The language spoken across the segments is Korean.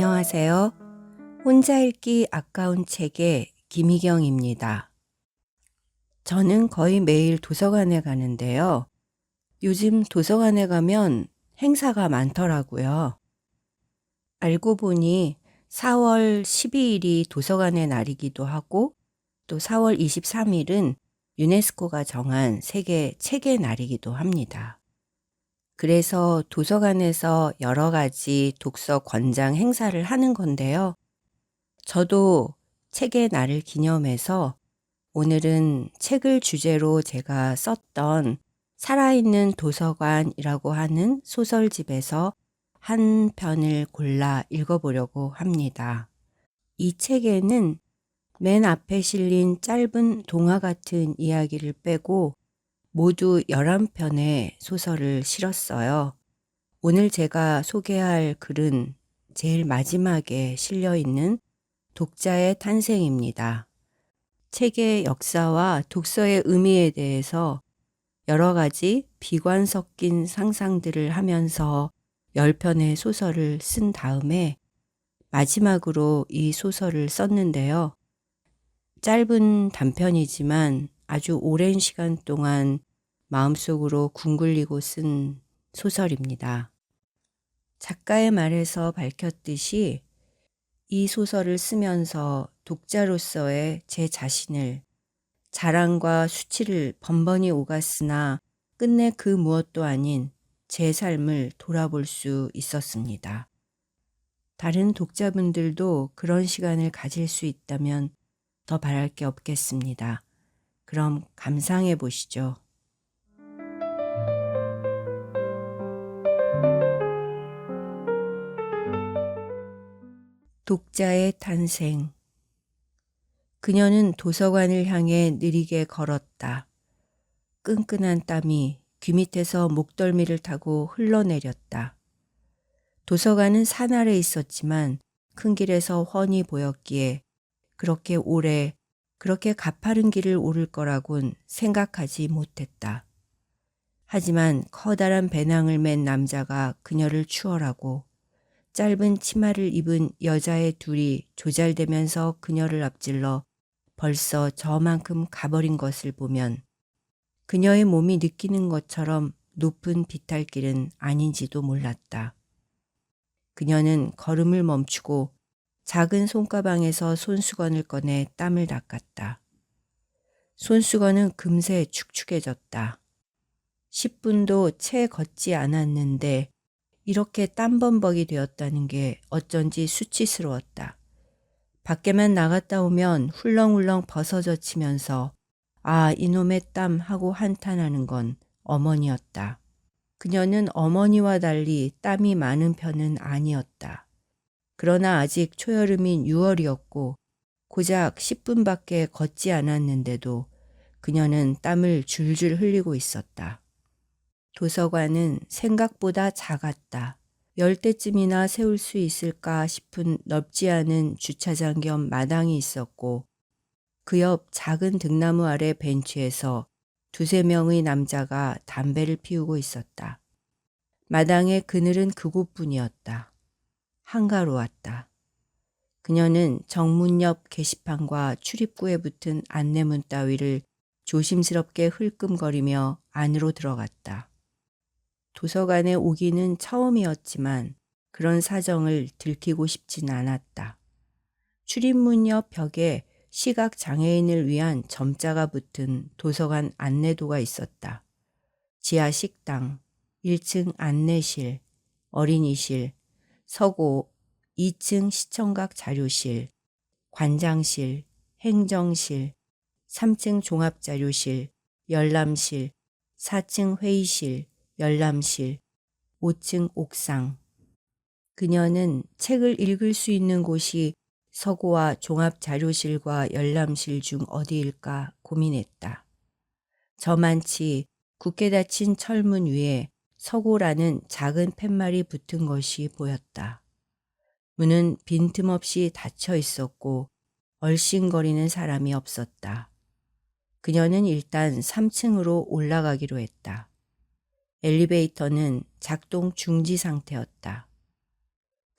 안녕하세요. 혼자 읽기 아까운 책의 김희경입니다. 저는 거의 매일 도서관에 가는데요. 요즘 도서관에 가면 행사가 많더라고요. 알고 보니 4월 12일이 도서관의 날이기도 하고 또 4월 23일은 유네스코가 정한 세계 책의 날이기도 합니다. 그래서 도서관에서 여러 가지 독서 권장 행사를 하는 건데요. 저도 책의 날을 기념해서 오늘은 책을 주제로 제가 썼던 살아있는 도서관이라고 하는 소설집에서 한 편을 골라 읽어보려고 합니다. 이 책에는 맨 앞에 실린 짧은 동화 같은 이야기를 빼고 모두 11편의 소설을 실었어요. 오늘 제가 소개할 글은 제일 마지막에 실려 있는 독자의 탄생입니다. 책의 역사와 독서의 의미에 대해서 여러 가지 비관 섞인 상상들을 하면서 10편의 소설을 쓴 다음에 마지막으로 이 소설을 썼는데요. 짧은 단편이지만 아주 오랜 시간 동안 마음속으로 궁글리고 쓴 소설입니다. 작가의 말에서 밝혔듯이 이 소설을 쓰면서 독자로서의 제 자신을 자랑과 수치를 번번이 오갔으나 끝내 그 무엇도 아닌 제 삶을 돌아볼 수 있었습니다. 다른 독자분들도 그런 시간을 가질 수 있다면 더 바랄 게 없겠습니다. 그럼 감상해 보시죠. 독자의 탄생. 그녀는 도서관을 향해 느리게 걸었다. 끈끈한 땀이 귀 밑에서 목덜미를 타고 흘러내렸다. 도서관은 산 아래 있었지만 큰 길에서 훤히 보였기에 그렇게 오래 그렇게 가파른 길을 오를 거라곤 생각하지 못했다. 하지만 커다란 배낭을 맨 남자가 그녀를 추월하고 짧은 치마를 입은 여자의 둘이 조잘대면서 그녀를 앞질러 벌써 저만큼 가버린 것을 보면 그녀의 몸이 느끼는 것처럼 높은 비탈길은 아닌지도 몰랐다. 그녀는 걸음을 멈추고 작은 손가방에서 손수건을 꺼내 땀을 닦았다. 손수건은 금세 축축해졌다. 10분도 채 걷지 않았는데 이렇게 땀범벅이 되었다는 게 어쩐지 수치스러웠다. 밖에만 나갔다 오면 훌렁훌렁 벗어져치면서 아, 이놈의 땀 하고 한탄하는 건 어머니였다. 그녀는 어머니와 달리 땀이 많은 편은 아니었다. 그러나 아직 초여름인 6월이었고 고작 10분밖에 걷지 않았는데도 그녀는 땀을 줄줄 흘리고 있었다. 도서관은 생각보다 작았다. 10대쯤이나 세울 수 있을까 싶은 넓지 않은 주차장 겸 마당이 있었고 그 옆 작은 등나무 아래 벤치에서 2~3명의 남자가 담배를 피우고 있었다. 마당의 그늘은 그곳뿐이었다. 한가로웠다. 그녀는 정문 옆 게시판과 출입구에 붙은 안내문 따위를 조심스럽게 흘끔거리며 안으로 들어갔다. 도서관에 오기는 처음이었지만 그런 사정을 들키고 싶진 않았다. 출입문 옆 벽에 시각장애인을 위한 점자가 붙은 도서관 안내도가 있었다. 지하 식당, 1층 안내실, 어린이실, 서고, 2층 시청각 자료실, 관장실, 행정실, 3층 종합자료실, 열람실, 4층 회의실, 열람실, 5층 옥상. 그녀는 책을 읽을 수 있는 곳이 서고와 종합자료실과 열람실 중 어디일까 고민했다. 저만치 굳게 닫힌 철문 위에 서고라는 작은 팻말이 붙은 것이 보였다. 문은 빈틈없이 닫혀 있었고 얼씬거리는 사람이 없었다. 그녀는 일단 3층으로 올라가기로 했다. 엘리베이터는 작동 중지 상태였다.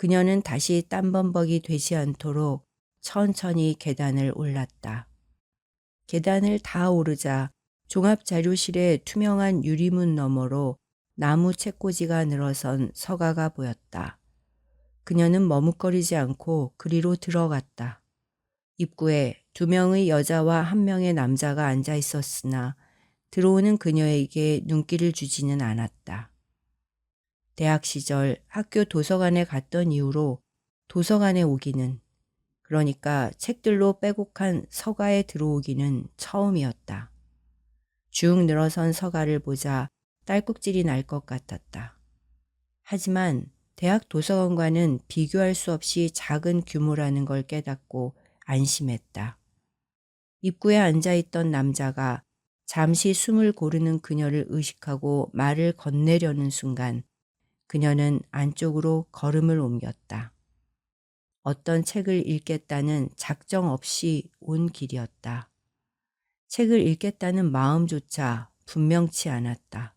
그녀는 다시 땀범벅이 되지 않도록 천천히 계단을 올랐다. 계단을 다 오르자 종합자료실의 투명한 유리문 너머로 나무 책꽂이가 늘어선 서가가 보였다. 그녀는 머뭇거리지 않고 그리로 들어갔다. 입구에 2명의 여자와 1명의 남자가 앉아 있었으나 들어오는 그녀에게 눈길을 주지는 않았다. 대학 시절 학교 도서관에 갔던 이후로 도서관에 오기는, 그러니까 책들로 빼곡한 서가에 들어오기는 처음이었다. 쭉 늘어선 서가를 보자 딸꾹질이 날 것 같았다. 하지만 대학 도서관과는 비교할 수 없이 작은 규모라는 걸 깨닫고 안심했다. 입구에 앉아있던 남자가 잠시 숨을 고르는 그녀를 의식하고 말을 건네려는 순간 그녀는 안쪽으로 걸음을 옮겼다. 어떤 책을 읽겠다는 작정 없이 온 길이었다. 책을 읽겠다는 마음조차 분명치 않았다.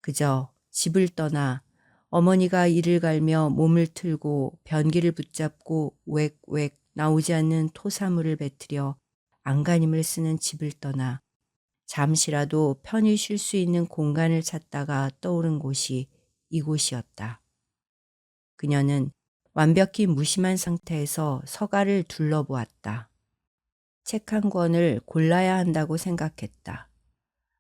그저 집을 떠나 어머니가 이를 갈며 몸을 틀고 변기를 붙잡고 웩웩 나오지 않는 토사물을 뱉으려 안간힘을 쓰는 집을 떠나 잠시라도 편히 쉴 수 있는 공간을 찾다가 떠오른 곳이 이곳이었다. 그녀는 완벽히 무심한 상태에서 서가를 둘러보았다. 책 한 권을 골라야 한다고 생각했다.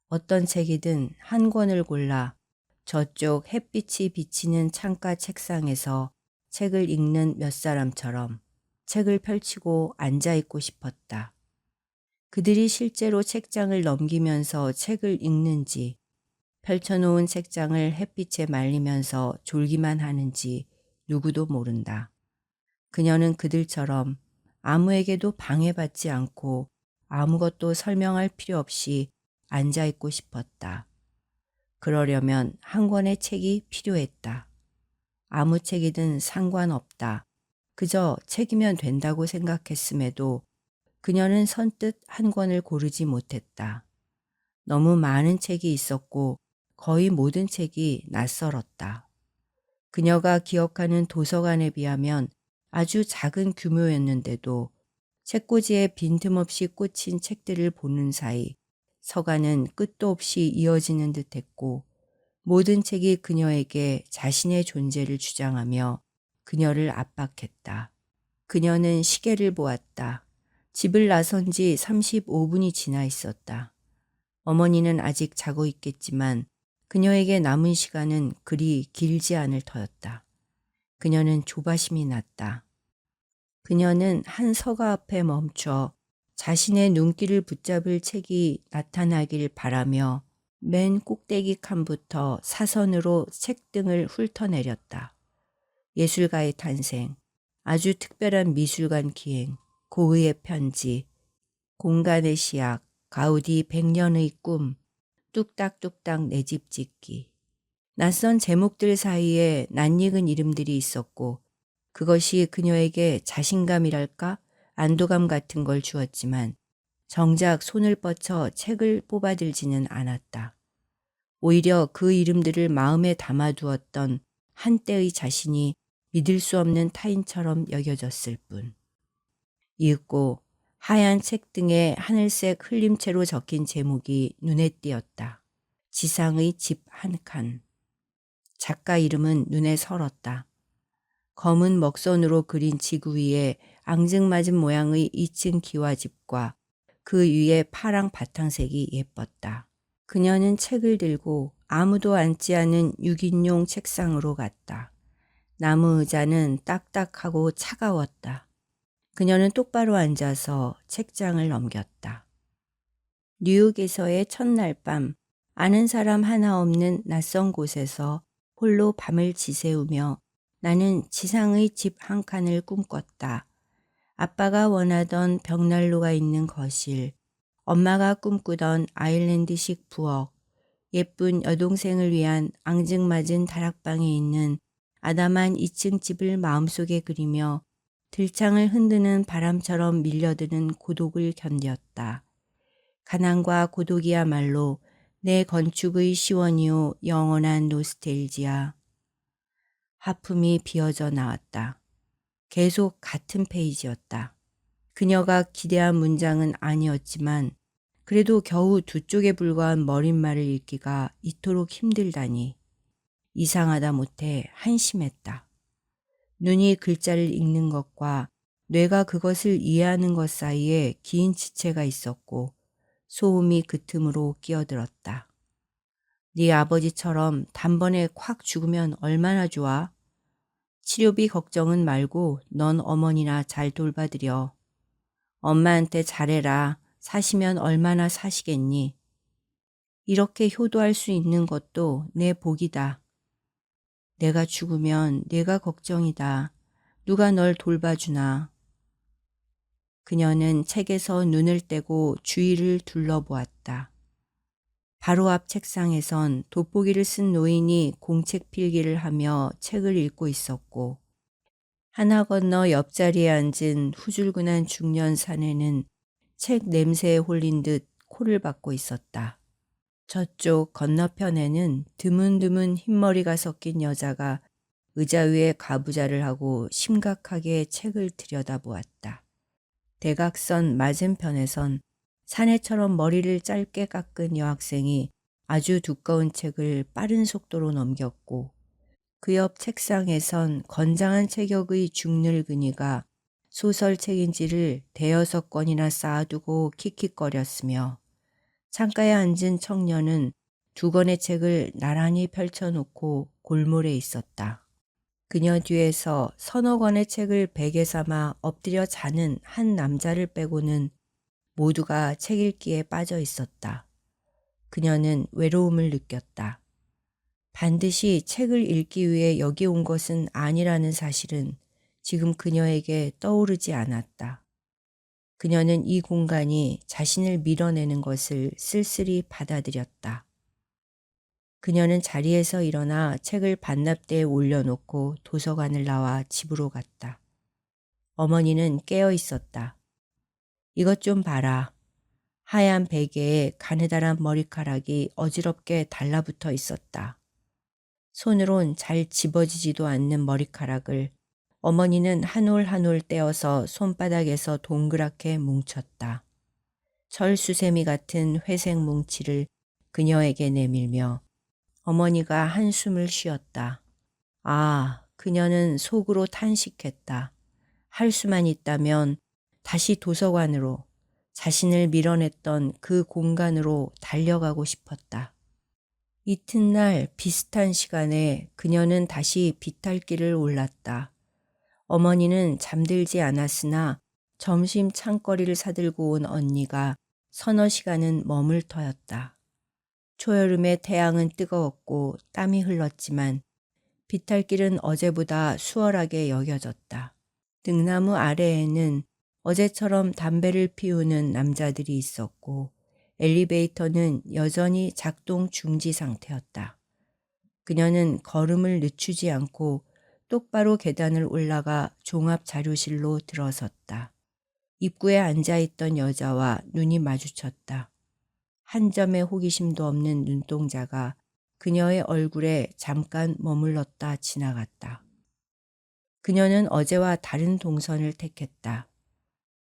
어떤 책이든 한 권을 골라 저쪽 햇빛이 비치는 창가 책상에서 책을 읽는 몇 사람처럼 책을 펼치고 앉아있고 싶었다. 그들이 실제로 책장을 넘기면서 책을 읽는지, 펼쳐놓은 책장을 햇빛에 말리면서 졸기만 하는지 누구도 모른다. 그녀는 그들처럼 아무에게도 방해받지 않고 아무것도 설명할 필요 없이 앉아있고 싶었다. 그러려면 한 권의 책이 필요했다. 아무 책이든 상관없다. 그저 책이면 된다고 생각했음에도 그녀는 선뜻 한 권을 고르지 못했다. 너무 많은 책이 있었고 거의 모든 책이 낯설었다. 그녀가 기억하는 도서관에 비하면 아주 작은 규모였는데도 책꽂이에 빈틈없이 꽂힌 책들을 보는 사이 서가는 끝도 없이 이어지는 듯했고 모든 책이 그녀에게 자신의 존재를 주장하며 그녀를 압박했다. 그녀는 시계를 보았다. 집을 나선 지 35분이 지나 있었다. 어머니는 아직 자고 있겠지만 그녀에게 남은 시간은 그리 길지 않을 터였다. 그녀는 조바심이 났다. 그녀는 한 서가 앞에 멈춰 자신의 눈길을 붙잡을 책이 나타나길 바라며 맨 꼭대기 칸부터 사선으로 책등을 훑어내렸다. 예술가의 탄생, 아주 특별한 미술관 기행, 고흐의 편지, 공간의 시약, 가우디 100년의 꿈, 뚝딱뚝딱 내 집 짓기. 낯선 제목들 사이에 낯익은 이름들이 있었고 그것이 그녀에게 자신감이랄까 안도감 같은 걸 주었지만 정작 손을 뻗쳐 책을 뽑아들지는 않았다. 오히려 그 이름들을 마음에 담아두었던 한때의 자신이 믿을 수 없는 타인처럼 여겨졌을 뿐. 이윽고 하얀 책 등에 하늘색 흘림체로 적힌 제목이 눈에 띄었다. 지상의 집 한 칸. 작가 이름은 눈에 설었다. 검은 먹선으로 그린 지구 위에 앙증맞은 모양의 2층 기와집과 그 위에 파랑 바탕색이 예뻤다. 그녀는 책을 들고 아무도 앉지 않은 6인용 책상으로 갔다. 나무 의자는 딱딱하고 차가웠다. 그녀는 똑바로 앉아서 책장을 넘겼다. 뉴욕에서의 첫날 밤, 아는 사람 하나 없는 낯선 곳에서 홀로 밤을 지새우며 나는 지상의 집 한 칸을 꿈꿨다. 아빠가 원하던 벽난로가 있는 거실, 엄마가 꿈꾸던 아일랜드식 부엌, 예쁜 여동생을 위한 앙증맞은 다락방에 있는 아담한 2층 집을 마음속에 그리며 들창을 흔드는 바람처럼 밀려드는 고독을 견뎠다. 가난과 고독이야말로 내 건축의 시원이요 영원한 노스텔지아. 하품이 비어져 나왔다. 계속 같은 페이지였다. 그녀가 기대한 문장은 아니었지만 그래도 겨우 2쪽에 불과한 머릿말을 읽기가 이토록 힘들다니 이상하다 못해 한심했다. 눈이 글자를 읽는 것과 뇌가 그것을 이해하는 것 사이에 긴 지체가 있었고 소음이 그 틈으로 끼어들었다. 네 아버지처럼 단번에 콱 죽으면 얼마나 좋아? 치료비 걱정은 말고 넌 어머니나 잘 돌봐드려. 엄마한테 잘해라. 사시면 얼마나 사시겠니? 이렇게 효도할 수 있는 것도 내 복이다. 내가 죽으면 내가 걱정이다. 누가 널 돌봐주나. 그녀는 책에서 눈을 떼고 주위를 둘러보았다. 바로 앞 책상에선 돋보기를 쓴 노인이 공책 필기를 하며 책을 읽고 있었고 하나 건너 옆자리에 앉은 후줄근한 중년 사내는 책 냄새에 홀린 듯 코를 박고 있었다. 저쪽 건너편에는 드문드문 흰머리가 섞인 여자가 의자 위에 가부좌를 하고 심각하게 책을 들여다보았다. 대각선 맞은편에선 사내처럼 머리를 짧게 깎은 여학생이 아주 두꺼운 책을 빠른 속도로 넘겼고 그 옆 책상에선 건장한 체격의 중늙은이가 소설책인지를 대여섯 권이나 쌓아두고 킥킥거렸으며 창가에 앉은 청년은 2권의 책을 나란히 펼쳐놓고 골몰에 있었다. 그녀 뒤에서 서너 권의 책을 베개 삼아 엎드려 자는 한 남자를 빼고는 모두가 책 읽기에 빠져 있었다. 그녀는 외로움을 느꼈다. 반드시 책을 읽기 위해 여기 온 것은 아니라는 사실은 지금 그녀에게 떠오르지 않았다. 그녀는 이 공간이 자신을 밀어내는 것을 쓸쓸히 받아들였다. 그녀는 자리에서 일어나 책을 반납대에 올려놓고 도서관을 나와 집으로 갔다. 어머니는 깨어 있었다. 이것 좀 봐라. 하얀 베개에 가느다란 머리카락이 어지럽게 달라붙어 있었다. 손으론 잘 집어지지도 않는 머리카락을 어머니는 한 올 한 올 떼어서 손바닥에서 동그랗게 뭉쳤다. 철수세미 같은 회색 뭉치를 그녀에게 내밀며 어머니가 한숨을 쉬었다. 아, 그녀는 속으로 탄식했다. 할 수만 있다면 다시 도서관으로, 자신을 밀어냈던 그 공간으로 달려가고 싶었다. 이튿날 비슷한 시간에 그녀는 다시 비탈길을 올랐다. 어머니는 잠들지 않았으나 점심 창거리를 사들고 온 언니가 서너 시간은 머물 터였다. 초여름의 태양은 뜨거웠고 땀이 흘렀지만 비탈길은 어제보다 수월하게 여겨졌다. 등나무 아래에는 어제처럼 담배를 피우는 남자들이 있었고 엘리베이터는 여전히 작동 중지 상태였다. 그녀는 걸음을 늦추지 않고 똑바로 계단을 올라가 종합자료실로 들어섰다. 입구에 앉아있던 여자와 눈이 마주쳤다. 한 점의 호기심도 없는 눈동자가 그녀의 얼굴에 잠깐 머물렀다 지나갔다. 그녀는 어제와 다른 동선을 택했다.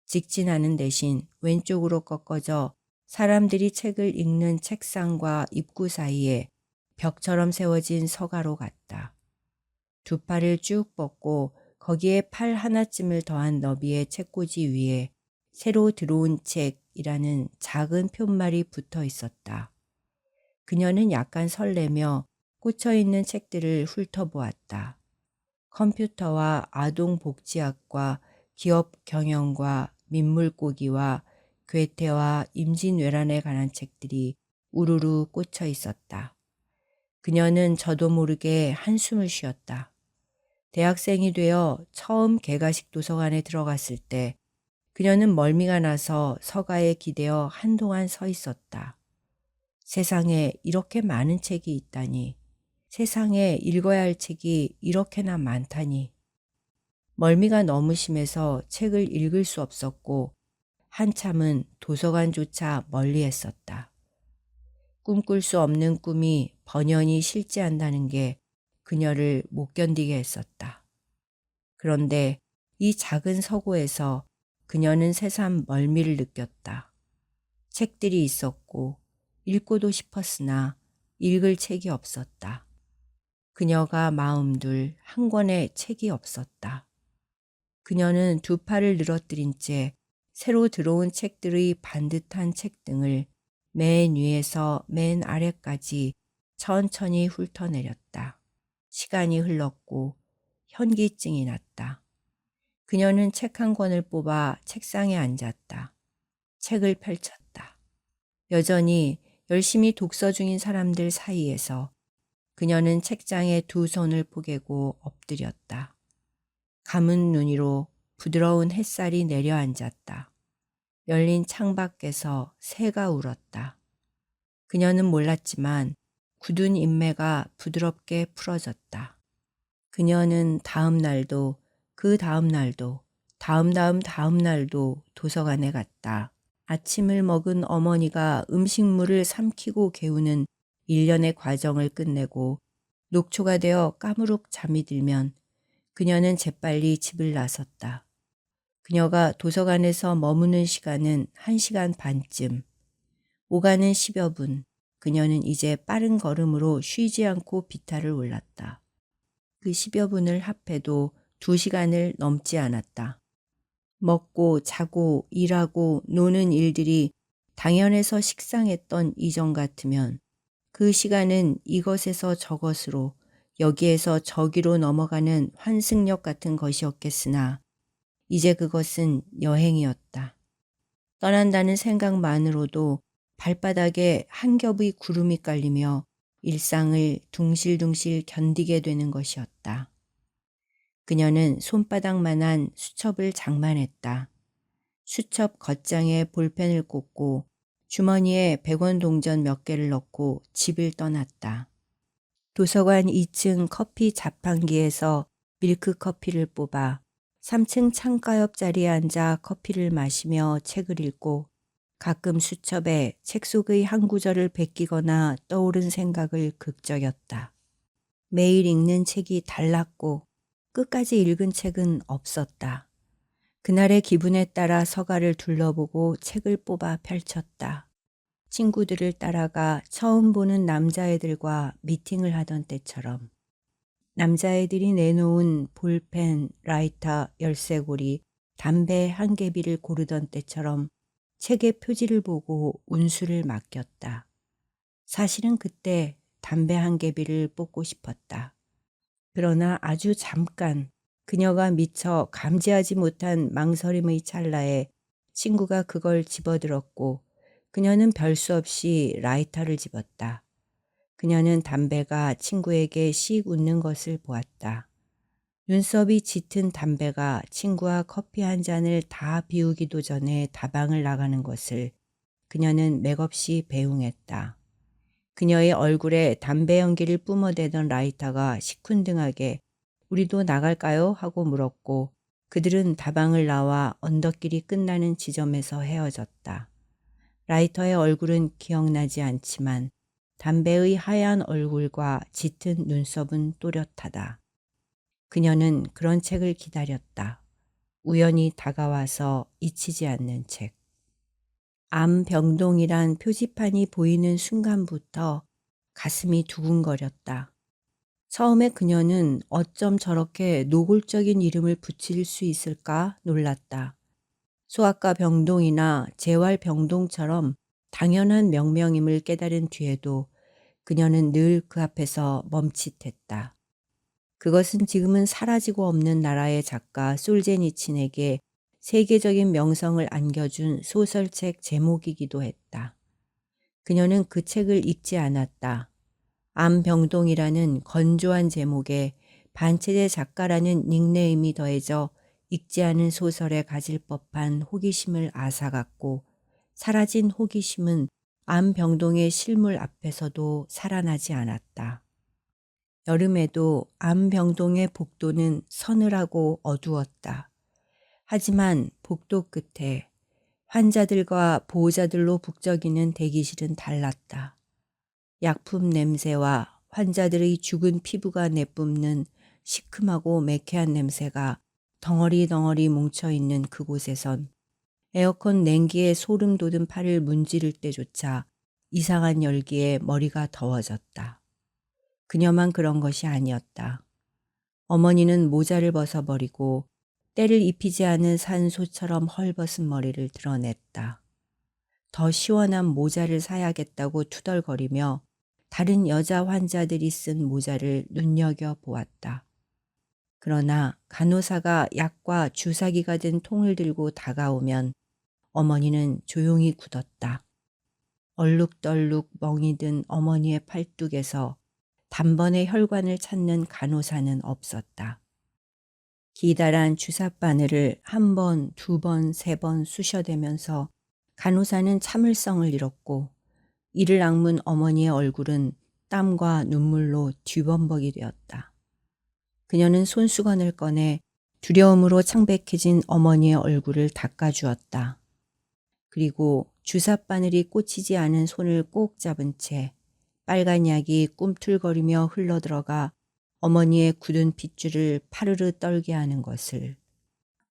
직진하는 대신 왼쪽으로 꺾어져 사람들이 책을 읽는 책상과 입구 사이에 벽처럼 세워진 서가로 갔다. 2팔을 쭉 뻗고 거기에 팔 하나쯤을 더한 너비의 책꽂이 위에 새로 들어온 책이라는 작은 푯말이 붙어 있었다. 그녀는 약간 설레며 꽂혀있는 책들을 훑어보았다. 컴퓨터와 아동복지학과 기업 경영과 민물고기와 괴테와 임진왜란에 관한 책들이 우르르 꽂혀 있었다. 그녀는 저도 모르게 한숨을 쉬었다. 대학생이 되어 처음 개가식 도서관에 들어갔을 때 그녀는 멀미가 나서 서가에 기대어 한동안 서 있었다. 세상에 이렇게 많은 책이 있다니. 세상에 읽어야 할 책이 이렇게나 많다니. 멀미가 너무 심해서 책을 읽을 수 없었고 한참은 도서관조차 멀리했었다. 꿈꿀 수 없는 꿈이 번연히 실제한다는 게 그녀를 못 견디게 했었다. 그런데 이 작은 서고에서 그녀는 새삼 멀미를 느꼈다. 책들이 있었고 읽고도 싶었으나 읽을 책이 없었다. 그녀가 마음둘 한 권의 책이 없었다. 그녀는 두 팔을 늘어뜨린 채 새로 들어온 책들의 반듯한 책등을 맨 위에서 맨 아래까지 천천히 훑어내렸다. 시간이 흘렀고 현기증이 났다. 그녀는 책 한 권을 뽑아 책상에 앉았다. 책을 펼쳤다. 여전히 열심히 독서 중인 사람들 사이에서 그녀는 책장에 두 손을 포개고 엎드렸다. 감은 눈 위로 부드러운 햇살이 내려앉았다. 열린 창밖에서 새가 울었다. 그녀는 몰랐지만 굳은 인매가 부드럽게 풀어졌다. 그녀는 다음 날도 그 다음 날도 다음 날도 도서관에 갔다. 아침을 먹은 어머니가 음식물을 삼키고 개우는 일련의 과정을 끝내고 녹초가 되어 까무룩 잠이 들면 그녀는 재빨리 집을 나섰다. 그녀가 도서관에서 머무는 시간은 1시간 반쯤. 오가는 10여 분. 그녀는 이제 빠른 걸음으로 쉬지 않고 비탈을 올랐다. 그 10여 분을 합해도 2시간을 넘지 않았다. 먹고 자고 일하고 노는 일들이 당연해서 식상했던 이전 같으면 그 시간은 이것에서 저것으로 여기에서 저기로 넘어가는 환승역 같은 것이었겠으나 이제 그것은 여행이었다. 떠난다는 생각만으로도 발바닥에 한 겹의 구름이 깔리며 일상을 둥실둥실 견디게 되는 것이었다. 그녀는 손바닥만한 수첩을 장만했다. 수첩 겉장에 볼펜을 꽂고 주머니에 100원 동전 몇 개를 넣고 집을 떠났다. 도서관 2층 커피 자판기에서 밀크 커피를 뽑아 3층 창가 옆 자리에 앉아 커피를 마시며 책을 읽고 가끔 수첩에 책 속의 한 구절을 베끼거나 떠오른 생각을 극적였다. 매일 읽는 책이 달랐고 끝까지 읽은 책은 없었다. 그날의 기분에 따라 서가를 둘러보고 책을 뽑아 펼쳤다. 친구들을 따라가 처음 보는 남자애들과 미팅을 하던 때처럼 남자애들이 내놓은 볼펜, 라이터, 열쇠고리, 담배 한 개비를 고르던 때처럼 책의 표지를 보고 운수를 맡겼다. 사실은 그때 담배 한 개비를 뽑고 싶었다. 그러나 아주 잠깐 그녀가 미처 감지하지 못한 망설임의 찰나에 친구가 그걸 집어들었고 그녀는 별 수 없이 라이터를 집었다. 그녀는 담배가 친구에게 씩 웃는 것을 보았다. 눈썹이 짙은 담배가 친구와 커피 한 잔을 다 비우기도 전에 다방을 나가는 것을 그녀는 맥없이 배웅했다. 그녀의 얼굴에 담배 연기를 뿜어대던 라이터가 시큰둥하게 우리도 나갈까요? 하고 물었고 그들은 다방을 나와 언덕길이 끝나는 지점에서 헤어졌다. 라이터의 얼굴은 기억나지 않지만 담배의 하얀 얼굴과 짙은 눈썹은 또렷하다. 그녀는 그런 책을 기다렸다. 우연히 다가와서 잊히지 않는 책. 암병동이란 표지판이 보이는 순간부터 가슴이 두근거렸다. 처음에 그녀는 어쩜 저렇게 노골적인 이름을 붙일 수 있을까 놀랐다. 소아과 병동이나 재활병동처럼 당연한 명명임을 깨달은 뒤에도 그녀는 늘 그 앞에서 멈칫했다. 그것은 지금은 사라지고 없는 나라의 작가 솔제니친에게 세계적인 명성을 안겨준 소설책 제목이기도 했다. 그녀는 그 책을 읽지 않았다. 암병동이라는 건조한 제목에 반체제 작가라는 닉네임이 더해져 읽지 않은 소설에 가질 법한 호기심을 앗아갔고 사라진 호기심은 암병동의 실물 앞에서도 살아나지 않았다. 여름에도 암병동의 복도는 서늘하고 어두웠다. 하지만 복도 끝에 환자들과 보호자들로 북적이는 대기실은 달랐다. 약품 냄새와 환자들의 죽은 피부가 내뿜는 시큼하고 매캐한 냄새가 덩어리 뭉쳐있는 그곳에선 에어컨 냉기에 소름 돋은 팔을 문지를 때조차 이상한 열기에 머리가 더워졌다. 그녀만 그런 것이 아니었다. 어머니는 모자를 벗어버리고 때를 입히지 않은 산소처럼 헐벗은 머리를 드러냈다. 더 시원한 모자를 사야겠다고 투덜거리며 다른 여자 환자들이 쓴 모자를 눈여겨보았다. 그러나 간호사가 약과 주사기가 든 통을 들고 다가오면 어머니는 조용히 굳었다. 얼룩덜룩 멍이 든 어머니의 팔뚝에서 단번에 혈관을 찾는 간호사는 없었다. 기다란 주사바늘을 한 번, 두 번, 세 번 쑤셔대면서 간호사는 참을성을 잃었고 이를 악문 어머니의 얼굴은 땀과 눈물로 뒤범벅이 되었다. 그녀는 손수건을 꺼내 두려움으로 창백해진 어머니의 얼굴을 닦아주었다. 그리고 주사바늘이 꽂히지 않은 손을 꼭 잡은 채 빨간 약이 꿈틀거리며 흘러들어가 어머니의 굳은 핏줄을 파르르 떨게 하는 것을,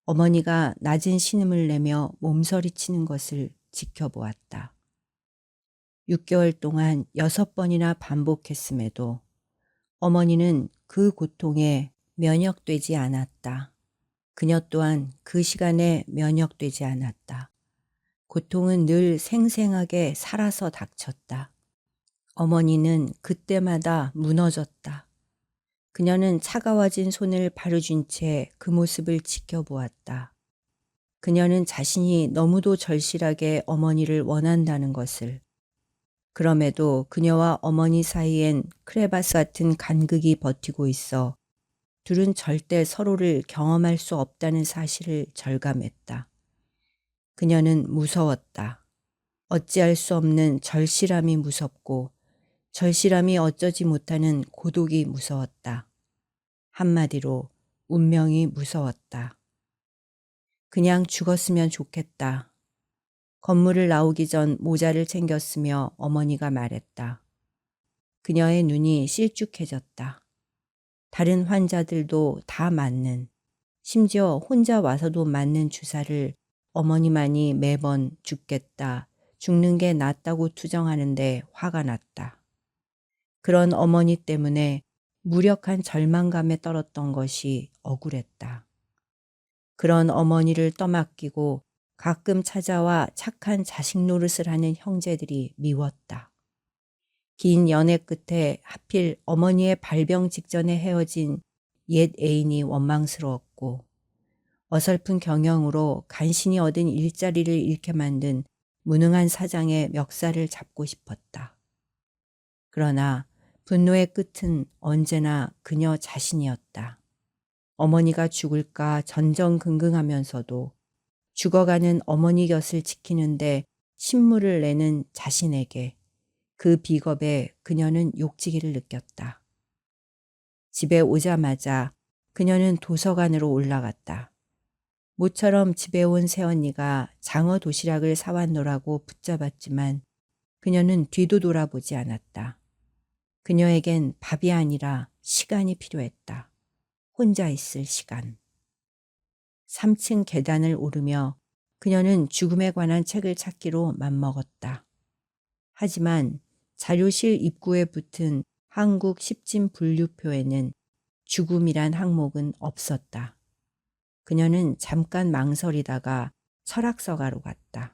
어머니가 낮은 신음을 내며 몸서리치는 것을 지켜보았다. 6개월 동안 6번이나 반복했음에도 어머니는 그 고통에 면역되지 않았다. 그녀 또한 그 시간에 면역되지 않았다. 고통은 늘 생생하게 살아서 닥쳤다. 어머니는 그때마다 무너졌다. 그녀는 차가워진 손을 바로쥔 채 그 모습을 지켜보았다. 그녀는 자신이 너무도 절실하게 어머니를 원한다는 것을, 그럼에도 그녀와 어머니 사이엔 크레바스 같은 간극이 버티고 있어 둘은 절대 서로를 경험할 수 없다는 사실을 절감했다. 그녀는 무서웠다. 어찌할 수 없는 절실함이 무섭고 절실함이 어쩌지 못하는 고독이 무서웠다. 한마디로 운명이 무서웠다. 그냥 죽었으면 좋겠다. 건물을 나오기 전 모자를 챙겼으며 어머니가 말했다. 그녀의 눈이 실쭉해졌다. 다른 환자들도 다 맞는, 심지어 혼자 와서도 맞는 주사를 어머니만이 매번 죽겠다, 죽는 게 낫다고 투정하는데 화가 났다. 그런 어머니 때문에 무력한 절망감에 떨었던 것이 억울했다. 그런 어머니를 떠맡기고 가끔 찾아와 착한 자식 노릇을 하는 형제들이 미웠다. 긴 연애 끝에 하필 어머니의 발병 직전에 헤어진 옛 애인이 원망스러웠고 어설픈 경영으로 간신히 얻은 일자리를 잃게 만든 무능한 사장의 멱살을 잡고 싶었다. 그러나 분노의 끝은 언제나 그녀 자신이었다. 어머니가 죽을까 전전긍긍하면서도 죽어가는 어머니 곁을 지키는데 신물을 내는 자신에게 그 비겁에 그녀는 욕지기를 느꼈다. 집에 오자마자 그녀는 도서관으로 올라갔다. 모처럼 집에 온 새언니가 장어 도시락을 사왔노라고 붙잡았지만 그녀는 뒤도 돌아보지 않았다. 그녀에겐 밥이 아니라 시간이 필요했다. 혼자 있을 시간. 3층 계단을 오르며 그녀는 죽음에 관한 책을 찾기로 맘먹었다. 하지만 자료실 입구에 붙은 한국 십진 분류표에는 죽음이란 항목은 없었다. 그녀는 잠깐 망설이다가 철학서가로 갔다.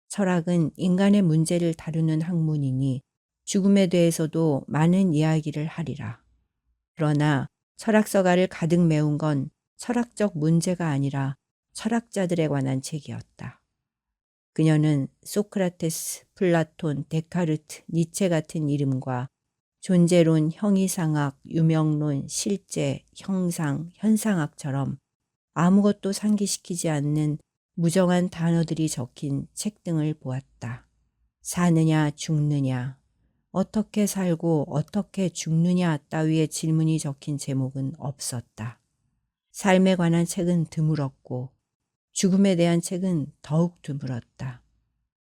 철학은 인간의 문제를 다루는 학문이니 죽음에 대해서도 많은 이야기를 하리라. 그러나 철학서가를 가득 메운 건 철학적 문제가 아니라 철학자들에 관한 책이었다. 그녀는 소크라테스, 플라톤, 데카르트, 니체 같은 이름과 존재론, 형이상학, 유명론, 실제, 형상, 현상학처럼 아무것도 상기시키지 않는 무정한 단어들이 적힌 책 등을 보았다. 사느냐 죽느냐, 어떻게 살고 어떻게 죽느냐 따위의 질문이 적힌 제목은 없었다. 삶에 관한 책은 드물었고 죽음에 대한 책은 더욱 드물었다.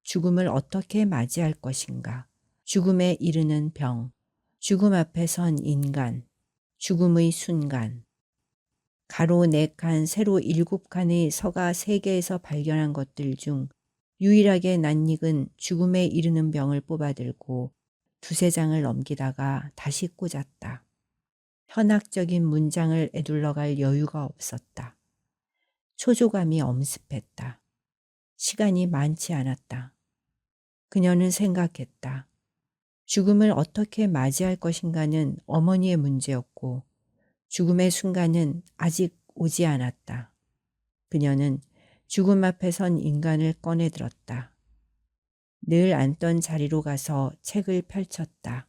죽음을 어떻게 맞이할 것인가, 죽음에 이르는 병, 죽음 앞에 선 인간, 죽음의 순간. 가로 4칸, 세로 7칸의 서가 세계에서 발견한 것들 중 유일하게 낯익은 죽음에 이르는 병을 뽑아들고 두세 장을 넘기다가 다시 꽂았다. 현학적인 문장을 에둘러갈 여유가 없었다. 초조감이 엄습했다. 시간이 많지 않았다. 그녀는 생각했다. 죽음을 어떻게 맞이할 것인가는 어머니의 문제였고 죽음의 순간은 아직 오지 않았다. 그녀는 죽음 앞에 선 인간을 꺼내 들었다. 늘 앉던 자리로 가서 책을 펼쳤다.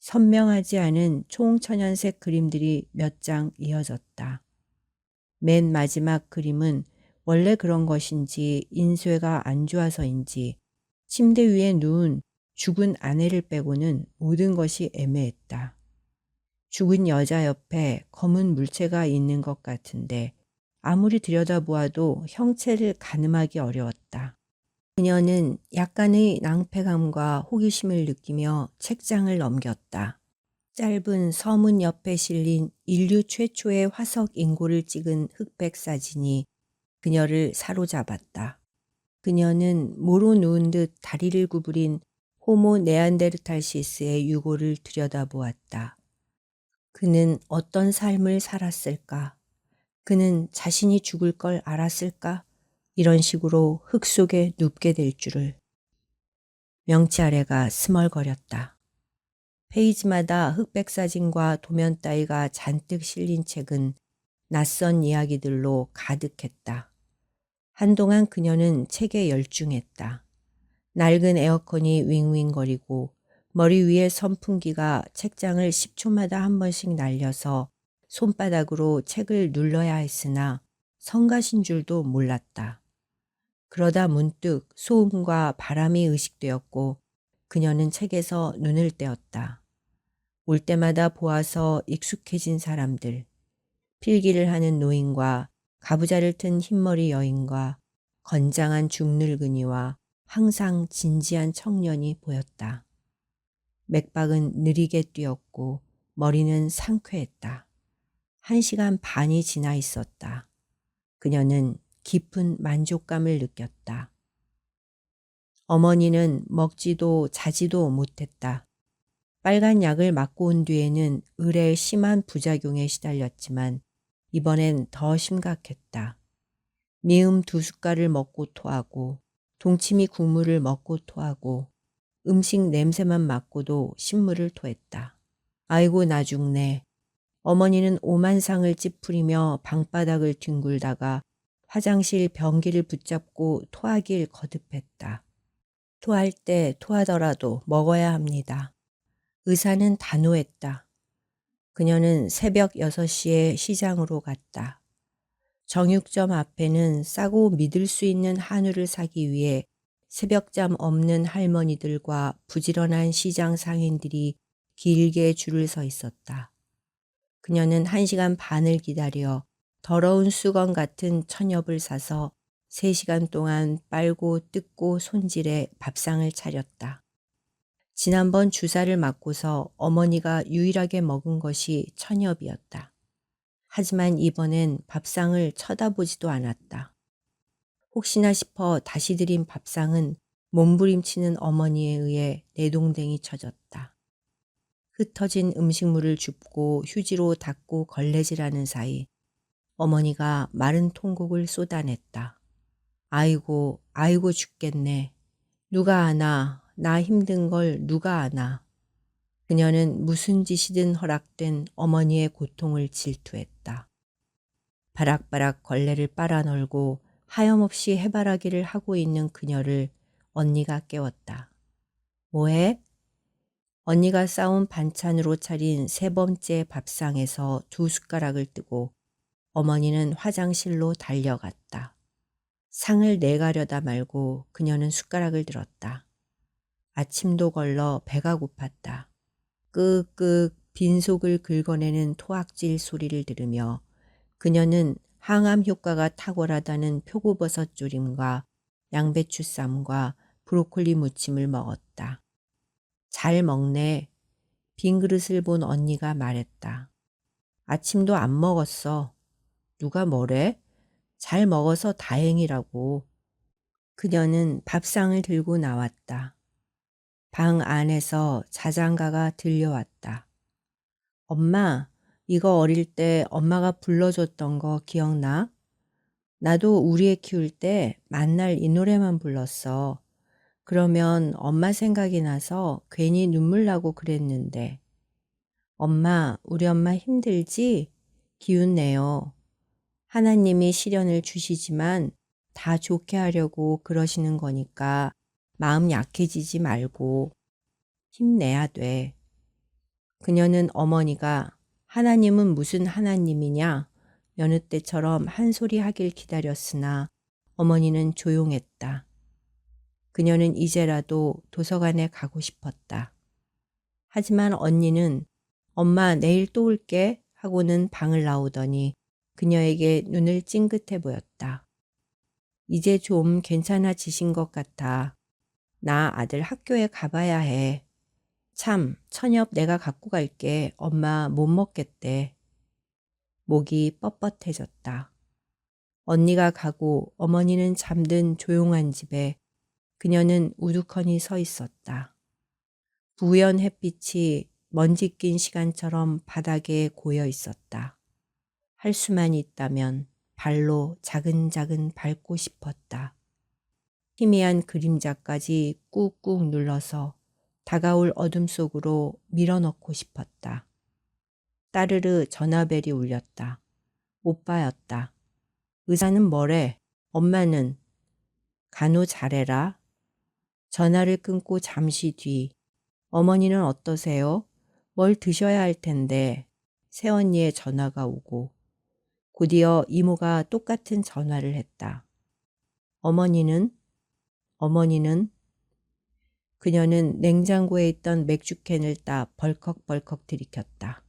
선명하지 않은 총천연색 그림들이 몇 장 이어졌다. 맨 마지막 그림은 원래 그런 것인지 인쇄가 안 좋아서인지 침대 위에 누운 죽은 아내를 빼고는 모든 것이 애매했다. 죽은 여자 옆에 검은 물체가 있는 것 같은데 아무리 들여다보아도 형체를 가늠하기 어려웠다. 그녀는 약간의 낭패감과 호기심을 느끼며 책장을 넘겼다. 짧은 서문 옆에 실린 인류 최초의 화석 인고를 찍은 흑백 사진이 그녀를 사로잡았다. 그녀는 모로 누운 듯 다리를 구부린 호모 네안데르탈시스의 유골을 들여다보았다. 그는 어떤 삶을 살았을까? 그는 자신이 죽을 걸 알았을까? 이런 식으로 흙 속에 눕게 될 줄을. 명치 아래가 스멀거렸다. 페이지마다 흑백 사진과 도면 따위가 잔뜩 실린 책은 낯선 이야기들로 가득했다. 한동안 그녀는 책에 열중했다. 낡은 에어컨이 윙윙거리고 머리 위에 선풍기가 책장을 10초마다 한 번씩 날려서 손바닥으로 책을 눌러야 했으나 성가신 줄도 몰랐다. 그러다 문득 소음과 바람이 의식되었고 그녀는 책에서 눈을 떼었다. 올 때마다 보아서 익숙해진 사람들, 필기를 하는 노인과 가부좌를 튼 흰머리 여인과 건장한 중늙은이와 항상 진지한 청년이 보였다. 맥박은 느리게 뛰었고 머리는 상쾌했다. 1시간 반이 지나 있었다. 그녀는 깊은 만족감을 느꼈다. 어머니는 먹지도 자지도 못했다. 빨간 약을 맞고 온 뒤에는 을의 심한 부작용에 시달렸지만 이번엔 더 심각했다. 미음 2숟갈을 먹고 토하고 동치미 국물을 먹고 토하고 음식 냄새만 맡고도 신물을 토했다. 아이고 나 죽네. 어머니는 오만상을 찌푸리며 방바닥을 뒹굴다가 화장실 변기를 붙잡고 토하길 거듭했다. 토할 때 토하더라도 먹어야 합니다. 의사는 단호했다. 그녀는 새벽 6시에 시장으로 갔다. 정육점 앞에는 싸고 믿을 수 있는 한우를 사기 위해 새벽잠 없는 할머니들과 부지런한 시장 상인들이 길게 줄을 서 있었다. 그녀는 1시간 반을 기다려 더러운 수건 같은 천엽을 사서 3시간 동안 빨고 뜯고 손질해 밥상을 차렸다. 지난번 주사를 맞고서 어머니가 유일하게 먹은 것이 천엽이었다. 하지만 이번엔 밥상을 쳐다보지도 않았다. 혹시나 싶어 다시 들인 밥상은 몸부림치는 어머니에 의해 내동댕이 쳐졌다. 흩어진 음식물을 줍고 휴지로 닦고 걸레질하는 사이 어머니가 마른 통곡을 쏟아냈다. 아이고, 아이고 죽겠네. 누가 아나, 나 힘든 걸 누가 아나. 그녀는 무슨 짓이든 허락된 어머니의 고통을 질투했다. 바락바락 걸레를 빨아널고 하염없이 해바라기를 하고 있는 그녀를 언니가 깨웠다. 뭐해? 언니가 싸온 반찬으로 차린 3번째 밥상에서 2숟가락을 뜨고 어머니는 화장실로 달려갔다. 상을 내가려다 말고 그녀는 숟가락을 들었다. 아침도 걸러 배가 고팠다. 끄끄 빈속을 긁어내는 토악질 소리를 들으며 그녀는 항암 효과가 탁월하다는 표고버섯 조림과 양배추 쌈과 브로콜리 무침을 먹었다. 잘 먹네. 빈 그릇을 본 언니가 말했다. 아침도 안 먹었어. 누가 뭐래? 잘 먹어서 다행이라고. 그녀는 밥상을 들고 나왔다. 방 안에서 자장가가 들려왔다. 엄마, 이거 어릴 때 엄마가 불러줬던 거 기억나? 나도 우리 애 키울 때 만날 이 노래만 불렀어. 그러면 엄마 생각이 나서 괜히 눈물 나고 그랬는데. 엄마, 우리 엄마 힘들지? 기운 내요. 하나님이 시련을 주시지만 다 좋게 하려고 그러시는 거니까 마음 약해지지 말고 힘내야 돼. 그녀는 어머니가 하나님은 무슨 하나님이냐 여느 때처럼 한 소리 하길 기다렸으나 어머니는 조용했다. 그녀는 이제라도 도서관에 가고 싶었다. 하지만 언니는 엄마 내일 또 올게 하고는 방을 나오더니 그녀에게 눈을 찡긋해 보였다. 이제 좀 괜찮아지신 것 같아. 나 아들 학교에 가봐야 해. 참, 천엽 내가 갖고 갈게. 엄마 못 먹겠대. 목이 뻣뻣해졌다. 언니가 가고 어머니는 잠든 조용한 집에 그녀는 우두커니 서 있었다. 부연 햇빛이 먼지 낀 시간처럼 바닥에 고여 있었다. 할 수만 있다면 발로 자근자근 밟고 싶었다. 희미한 그림자까지 꾹꾹 눌러서 다가올 어둠 속으로 밀어넣고 싶었다. 따르르 전화벨이 울렸다. 오빠였다. 의사는 뭐래? 엄마는? 간호 잘해라. 전화를 끊고 잠시 뒤 어머니는 어떠세요? 뭘 드셔야 할 텐데 새언니의 전화가 오고 곧이어 이모가 똑같은 전화를 했다. 어머니는? 그녀는 냉장고에 있던 맥주캔을 따 벌컥벌컥 들이켰다.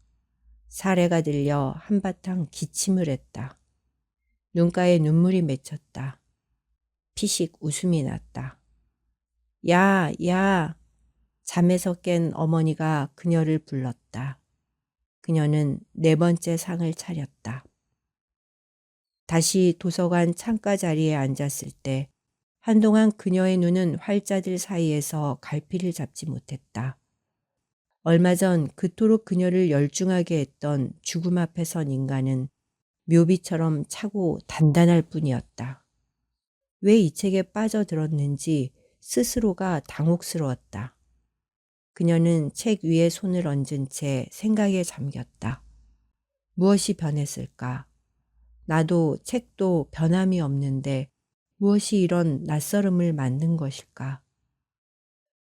사례가 들려 한바탕 기침을 했다. 눈가에 눈물이 맺혔다. 피식 웃음이 났다. 야, 야! 잠에서 깬 어머니가 그녀를 불렀다. 그녀는 네 번째 상을 차렸다. 다시 도서관 창가 자리에 앉았을 때 한동안 그녀의 눈은 활자들 사이에서 갈피를 잡지 못했다. 얼마 전 그토록 그녀를 열중하게 했던 죽음 앞에 선 인간은 묘비처럼 차고 단단할 뿐이었다. 왜 이 책에 빠져들었는지 스스로가 당혹스러웠다. 그녀는 책 위에 손을 얹은 채 생각에 잠겼다. 무엇이 변했을까? 나도 책도 변함이 없는데 무엇이 이런 낯설음을 만든 것일까?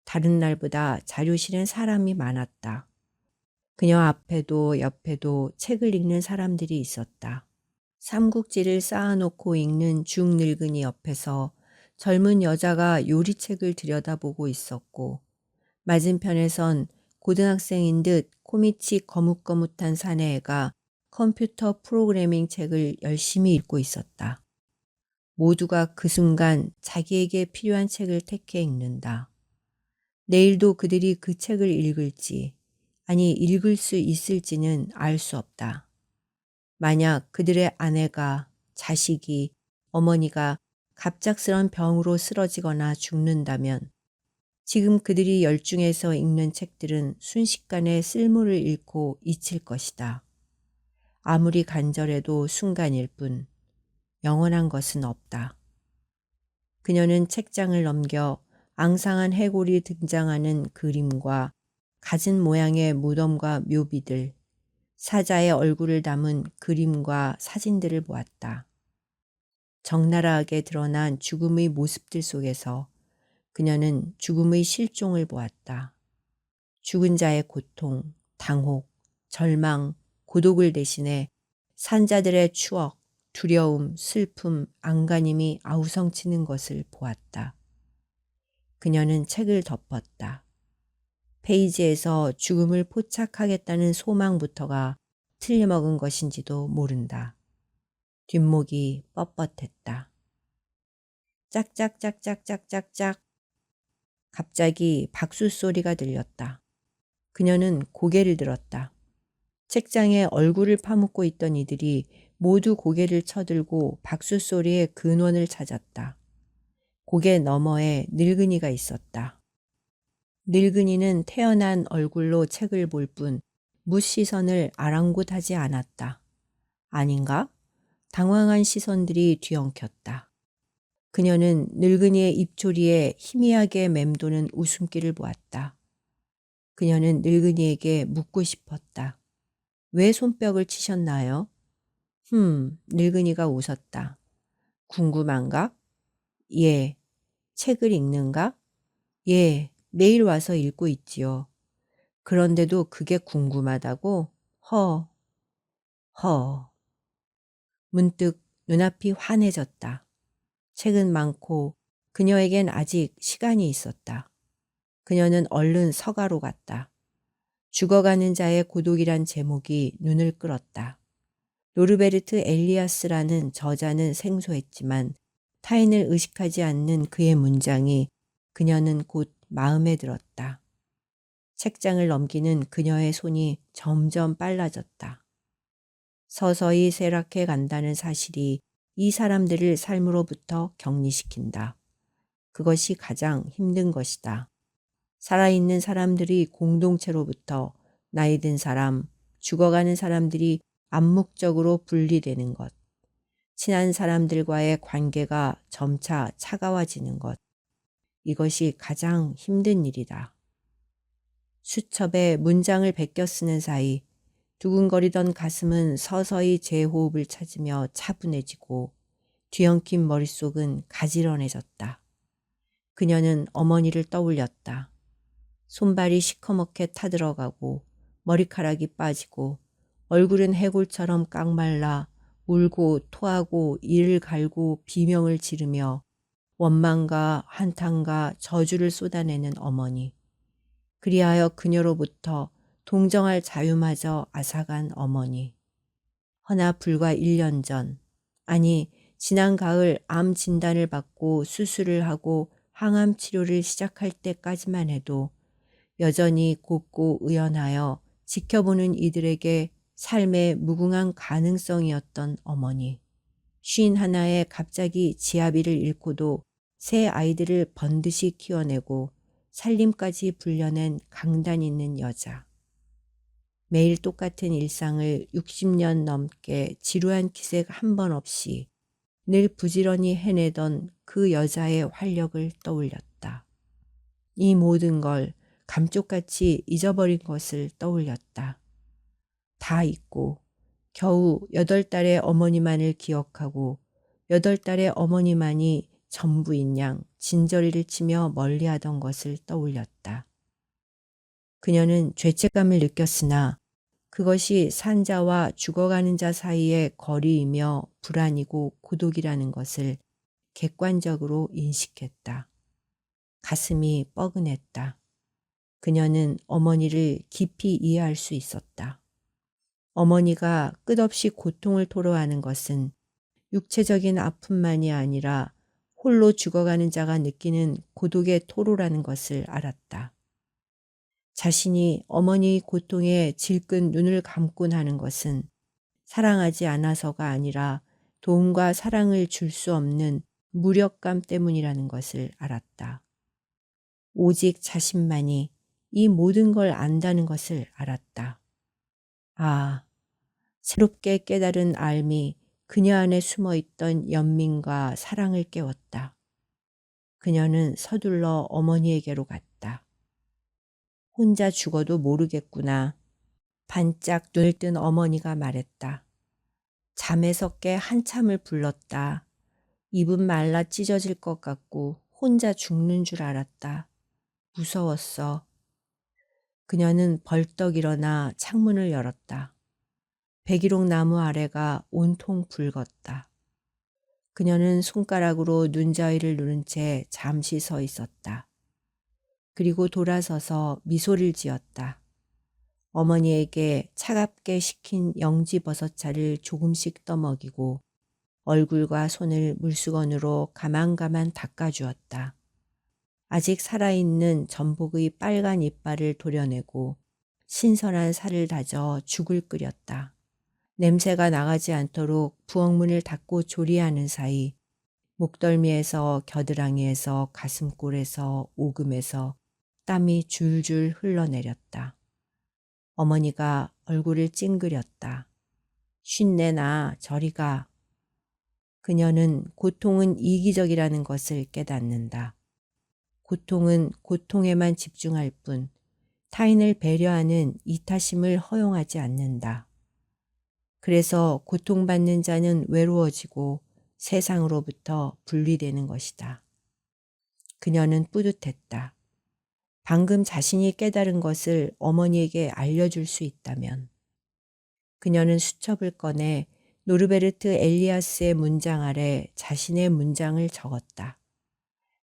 다른 날보다 자료실엔 사람이 많았다. 그녀 앞에도 옆에도 책을 읽는 사람들이 있었다. 삼국지를 쌓아놓고 읽는 중늙은이 옆에서 젊은 여자가 요리책을 들여다보고 있었고 맞은편에선 고등학생인 듯 코밑이 거뭇거뭇한 사내애가 컴퓨터 프로그래밍 책을 열심히 읽고 있었다. 모두가 그 순간 자기에게 필요한 책을 택해 읽는다. 내일도 그들이 그 책을 읽을지, 아니 읽을 수 있을지는 알 수 없다. 만약 그들의 아내가, 자식이, 어머니가 갑작스런 병으로 쓰러지거나 죽는다면 지금 그들이 열중해서 읽는 책들은 순식간에 쓸모를 잃고 잊힐 것이다. 아무리 간절해도 순간일 뿐 영원한 것은 없다. 그녀는 책장을 넘겨 앙상한 해골이 등장하는 그림과 갖은 모양의 무덤과 묘비들, 사자의 얼굴을 담은 그림과 사진들을 보았다. 적나라하게 드러난 죽음의 모습들 속에서 그녀는 죽음의 실종을 보았다. 죽은 자의 고통, 당혹, 절망, 고독을 대신해 산자들의 추억, 두려움, 슬픔, 안간힘이 아우성치는 것을 보았다. 그녀는 책을 덮었다. 페이지에서 죽음을 포착하겠다는 소망부터가 틀려먹은 것인지도 모른다. 뒷목이 뻣뻣했다. 짝짝짝짝짝짝짝. 갑자기 박수 소리가 들렸다. 그녀는 고개를 들었다. 책장에 얼굴을 파묻고 있던 이들이 모두 고개를 쳐들고 박수 소리에 근원을 찾았다. 고개 너머에 늙은이가 있었다. 늙은이는 태어난 얼굴로 책을 볼 뿐 묻시선을 아랑곳하지 않았다. 아닌가? 당황한 시선들이 뒤엉켰다. 그녀는 늙은이의 입조리에 희미하게 맴도는 웃음기를 보았다. 그녀는 늙은이에게 묻고 싶었다. 왜 손뼉을 치셨나요? 늙은이가 웃었다. 궁금한가? 예. 책을 읽는가? 예. 내일 와서 읽고 있지요. 그런데도 그게 궁금하다고? 허. 문득 눈앞이 환해졌다. 책은 많고 그녀에겐 아직 시간이 있었다. 그녀는 얼른 서가로 갔다. 죽어가는 자의 고독이란 제목이 눈을 끌었다. 노르베르트 엘리아스라는 저자는 생소했지만 타인을 의식하지 않는 그의 문장이 그녀는 곧 마음에 들었다. 책장을 넘기는 그녀의 손이 점점 빨라졌다. 서서히 쇠락해 간다는 사실이 이 사람들을 삶으로부터 격리시킨다. 그것이 가장 힘든 것이다. 살아있는 사람들이 공동체로부터 나이 든 사람, 죽어가는 사람들이 암묵적으로 분리되는 것, 친한 사람들과의 관계가 점차 차가워지는 것, 이것이 가장 힘든 일이다. 수첩에 문장을 베껴 쓰는 사이 두근거리던 가슴은 서서히 재호흡을 찾으며 차분해지고 뒤엉킨 머릿속은 가지런해졌다. 그녀는 어머니를 떠올렸다. 손발이 시커멓게 타들어가고 머리카락이 빠지고 얼굴은 해골처럼 깡말라 울고 토하고 이를 갈고 비명을 지르며 원망과 한탄과 저주를 쏟아내는 어머니. 그리하여 그녀로부터 동정할 자유마저 앗아간 어머니. 허나 불과 1년 전, 아니 지난 가을 암 진단을 받고 수술을 하고 항암 치료를 시작할 때까지만 해도 여전히 곱고 의연하여 지켜보는 이들에게 삶의 무궁한 가능성이었던 어머니. 51에 갑자기 지아비를 잃고도 새 아이들을 번듯이 키워내고 살림까지 불려낸 강단 있는 여자. 매일 똑같은 일상을 60년 넘게 지루한 기색 한 번 없이 늘 부지런히 해내던 그 여자의 활력을 떠올렸다. 이 모든 걸 감쪽같이 잊어버린 것을 떠올렸다. 다 잊고 겨우 8달의 어머니만을 기억하고 8달의 어머니만이 전부인 양 진저리를 치며 멀리하던 것을 떠올렸다. 그녀는 죄책감을 느꼈으나 그것이 산자와 죽어가는 자 사이의 거리이며 불안이고 고독이라는 것을 객관적으로 인식했다. 가슴이 뻐근했다. 그녀는 어머니를 깊이 이해할 수 있었다. 어머니가 끝없이 고통을 토로하는 것은 육체적인 아픔만이 아니라 홀로 죽어가는 자가 느끼는 고독의 토로라는 것을 알았다. 자신이 어머니의 고통에 질끈 눈을 감곤 하는 것은 사랑하지 않아서가 아니라 도움과 사랑을 줄 수 없는 무력감 때문이라는 것을 알았다. 오직 자신만이 이 모든 걸 안다는 것을 알았다. 아, 새롭게 깨달은 알미 그녀 안에 숨어있던 연민과 사랑을 깨웠다. 그녀는 서둘러 어머니에게로 갔다. 혼자 죽어도 모르겠구나. 반짝 눈을 뜬 어머니가 말했다. 잠에서 깨 한참을 불렀다. 입은 말라 찢어질 것 같고 혼자 죽는 줄 알았다. 무서웠어. 그녀는 벌떡 일어나 창문을 열었다. 백일옥 나무 아래가 온통 붉었다. 그녀는 손가락으로 눈자위를 누른 채 잠시 서 있었다. 그리고 돌아서서 미소를 지었다. 어머니에게 차갑게 식힌 영지버섯차를 조금씩 떠먹이고 얼굴과 손을 물수건으로 가만가만 닦아주었다. 아직 살아있는 전복의 빨간 이빨을 도려내고 신선한 살을 다져 죽을 끓였다. 냄새가 나가지 않도록 부엌문을 닫고 조리하는 사이 목덜미에서 겨드랑이에서 가슴골에서 오금에서 땀이 줄줄 흘러내렸다. 어머니가 얼굴을 찡그렸다. 쉰내나 저리 가. 그녀는 고통은 이기적이라는 것을 깨닫는다. 고통은 고통에만 집중할 뿐 타인을 배려하는 이타심을 허용하지 않는다. 그래서 고통받는 자는 외로워지고 세상으로부터 분리되는 것이다. 그녀는 뿌듯했다. 방금 자신이 깨달은 것을 어머니에게 알려줄 수 있다면. 그녀는 수첩을 꺼내 노르베르트 엘리아스의 문장 아래 자신의 문장을 적었다.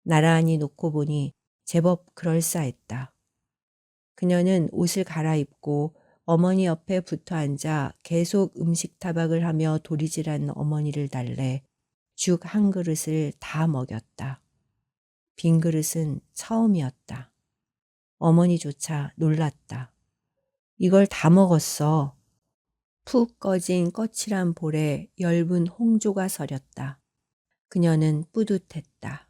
나란히 놓고 보니 제법 그럴싸했다. 그녀는 옷을 갈아입고 어머니 옆에 붙어 앉아 계속 음식 타박을 하며 도리질하는 어머니를 달래 죽 한 그릇을 다 먹였다. 빈 그릇은 처음이었다. 어머니조차 놀랐다. 이걸 다 먹었어. 푹 꺼진 거칠한 볼에 엷은 홍조가 서렸다. 그녀는 뿌듯했다.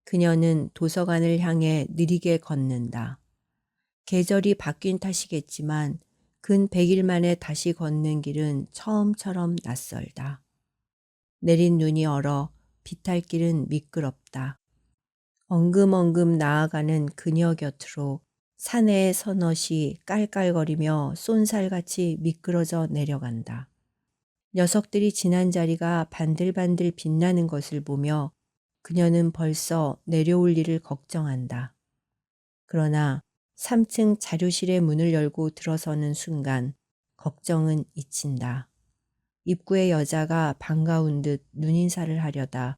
그녀는 도서관을 향해 느리게 걷는다. 계절이 바뀐 탓이겠지만 근 100일 만에 다시 걷는 길은 처음처럼 낯설다. 내린 눈이 얼어 비탈길은 미끄럽다. 엉금엉금 나아가는 그녀 곁으로 사내의 서넛이 깔깔거리며 쏜살같이 미끄러져 내려간다. 녀석들이 지난 자리가 반들반들 빛나는 것을 보며 그녀는 벌써 내려올 일을 걱정한다. 그러나 3층 자료실의 문을 열고 들어서는 순간 걱정은 잊힌다. 입구의 여자가 반가운 듯 눈인사를 하려다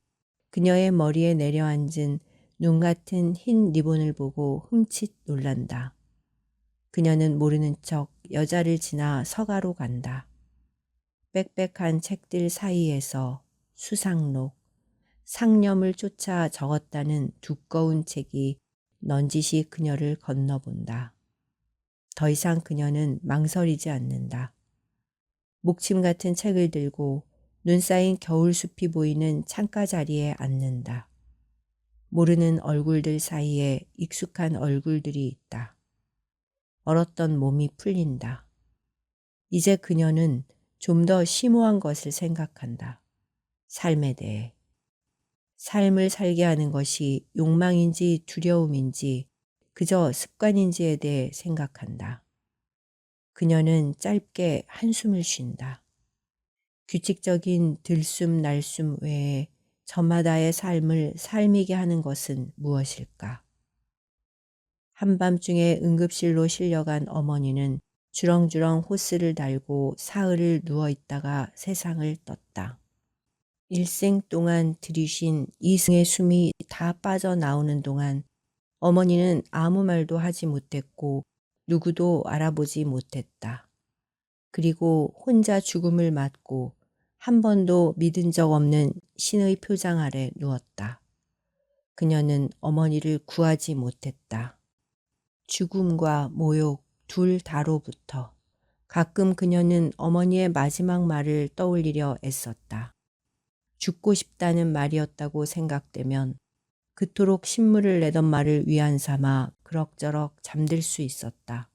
그녀의 머리에 내려앉은 눈 같은 흰 리본을 보고 흠칫 놀란다. 그녀는 모르는 척 여자를 지나 서가로 간다. 빽빽한 책들 사이에서 수상록, 상념을 쫓아 적었다는 두꺼운 책이 넌지시 그녀를 건너본다. 더 이상 그녀는 망설이지 않는다. 목침 같은 책을 들고 눈 쌓인 겨울숲이 보이는 창가 자리에 앉는다. 모르는 얼굴들 사이에 익숙한 얼굴들이 있다. 얼었던 몸이 풀린다. 이제 그녀는 좀 더 심오한 것을 생각한다. 삶에 대해. 삶을 살게 하는 것이 욕망인지 두려움인지 그저 습관인지에 대해 생각한다. 그녀는 짧게 한숨을 쉰다. 규칙적인 들숨 날숨 외에 저마다의 삶을 삶이게 하는 것은 무엇일까? 한밤중에 응급실로 실려간 어머니는 주렁주렁 호스를 달고 사흘을 누워있다가 세상을 떴다. 일생 동안 들이쉰 이승의 숨이 다 빠져나오는 동안 어머니는 아무 말도 하지 못했고 누구도 알아보지 못했다. 그리고 혼자 죽음을 맞고 한 번도 믿은 적 없는 신의 표장 아래 누웠다. 그녀는 어머니를 구하지 못했다. 죽음과 모욕 둘 다로부터 가끔 그녀는 어머니의 마지막 말을 떠올리려 애썼다. 죽고 싶다는 말이었다고 생각되면 그토록 신물을 내던 말을 위안 삼아 그럭저럭 잠들 수 있었다.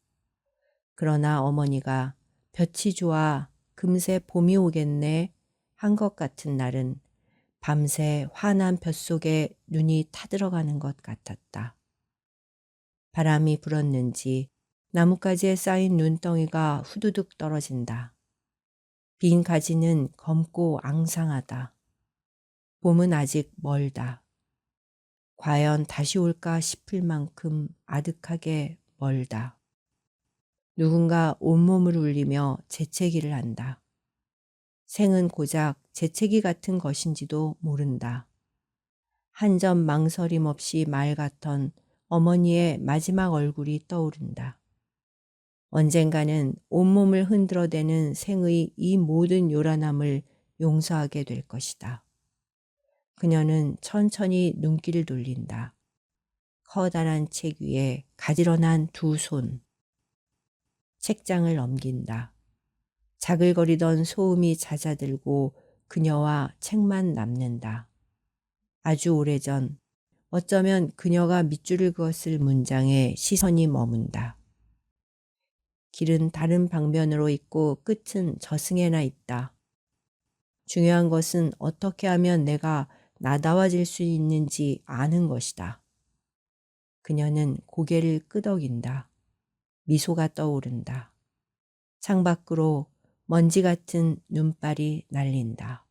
그러나 어머니가 볕이 좋아 금세 봄이 오겠네 한 것 같은 날은 밤새 환한 볕속에 눈이 타들어가는 것 같았다. 바람이 불었는지 나뭇가지에 쌓인 눈덩이가 후두둑 떨어진다. 빈 가지는 검고 앙상하다. 봄은 아직 멀다. 과연 다시 올까 싶을 만큼 아득하게 멀다. 누군가 온몸을 울리며 재채기를 한다. 생은 고작 재채기 같은 것인지도 모른다. 한 점 망설임 없이 말 같던 어머니의 마지막 얼굴이 떠오른다. 언젠가는 온몸을 흔들어대는 생의 이 모든 요란함을 용서하게 될 것이다. 그녀는 천천히 눈길을 돌린다. 커다란 책 위에 가지런한 두 손, 책장을 넘긴다. 자글거리던 소음이 잦아들고 그녀와 책만 남는다. 아주 오래전, 어쩌면 그녀가 밑줄을 그었을 문장에 시선이 머문다. 길은 다른 방면으로 있고 끝은 저승에나 있다. 중요한 것은 어떻게 하면 내가 나다워질 수 있는지 아는 것이다. 그녀는 고개를 끄덕인다. 미소가 떠오른다. 창밖으로 먼지 같은 눈발이 날린다.